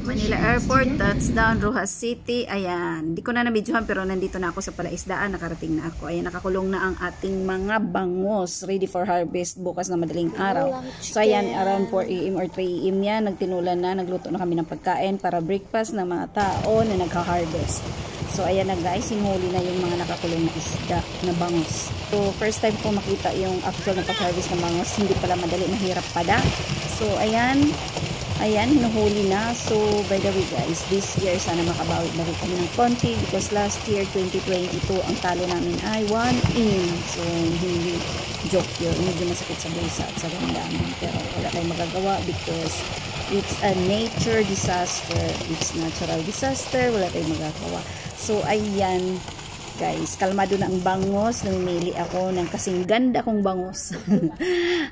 Manila Airport, touchdown, Rojas City. Ayan, hindi ko na nabidyohan pero nandito na ako sa palaisdaan, nakarating na ako. Ayan, nakakulong na ang ating mga bangus, ready for harvest bukas na madaling araw. So ayan, around 4 AM or 3 AM yan, nagtinulan na, nagluto na kami ng pagkain para breakfast ng mga tao na nagha-harvest. So ayan na guys, hinuli na yung mga nakakulong na isda na bangus. So first time ko makita yung actual na pag-harvest ng bangus, hindi pala madali, mahirap pala. So ayan, hinuhuli na. So, by the way guys, this year sana makabawi na rin kami ng konti because last year, 2022, ang talo namin ay 1 in. So, hindi joke yun. Medyo masakit sa bulsa at sa damdamin. Pero wala tayong magagawa because it's a nature disaster. It's natural disaster. Wala tayong magagawa. So, ayan guys, kalmado na ang bangus. Namimili ako ng kasing ganda kong bangus.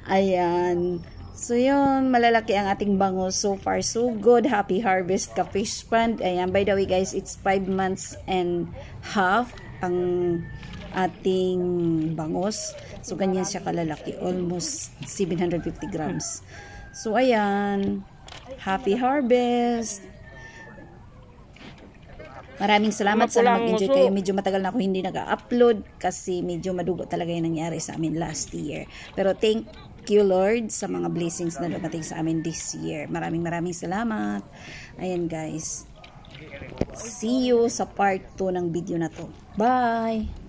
Ayan. So yun, malalaki ang ating bangus. So far so good. Happy harvest ka fish pond. Ayan, by the way guys, it's 5 months and half ang ating bangus. So ganyan siya kalalaki, almost 750 grams. So ayan, happy harvest. Maraming salamat, sana mag-enjoy kayo. Medyo matagal na ako hindi nag-upload kasi medyo madugo talaga yung nangyari sa amin last year. Pero thank you Lord sa mga blessings na dumating sa amin this year. Maraming salamat. Ayan guys. See you sa part 2 ng video na to. Bye!